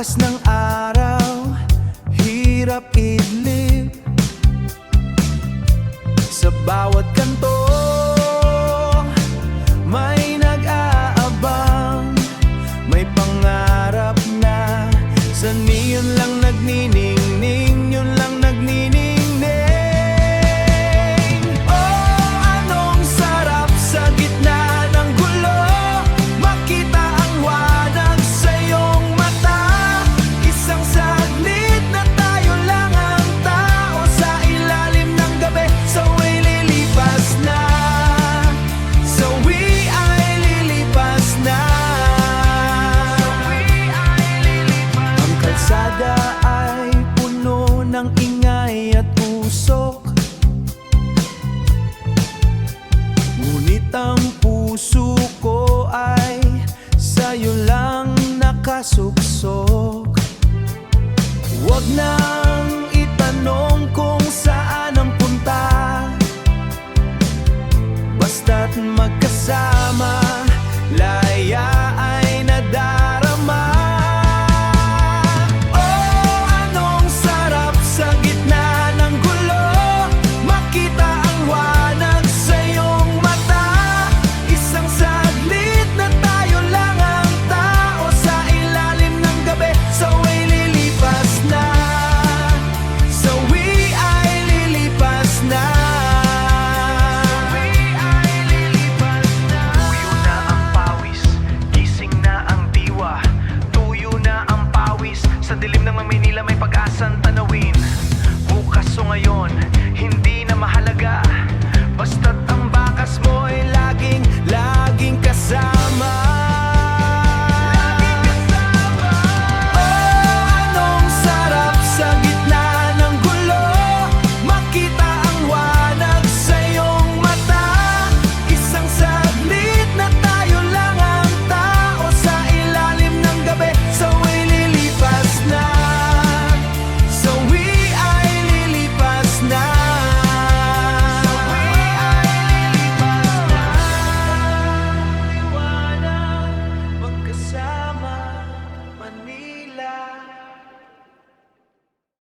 lakas ng araw, hirap idlip. Sa bawat kanto may nag-aabang, may pangarap na sa neon lang nagniningning, yun lang nagniningning. Oh, anong sarap sa gitna ng gulo, makita ang wanag sa iyong mata. Isang saglit na tayo lang ang tao sa ilalim ng gabi. Sawa'y lilipas na, sawi ay lilipas na. Ang kalsada ay puno ng ingay at usok, ngunit ang puso ko ay sa'yo lang nakasuksok. Huwag nang itanong kung saan ang punta, basta't magkasama, laya ay nadarama. Oh, anong sarap sa gitna ng gulo, makita ang wanag sa iyong mata. Isang saglit na tayo lang ang tao sa ilalim ng gabi. Sawa'y lilipas na, sawi ay lilipas na. Tuyo na ang pawis, gising na ang diwa. Tuyo na ang pawis, sa dilim ng Maynila may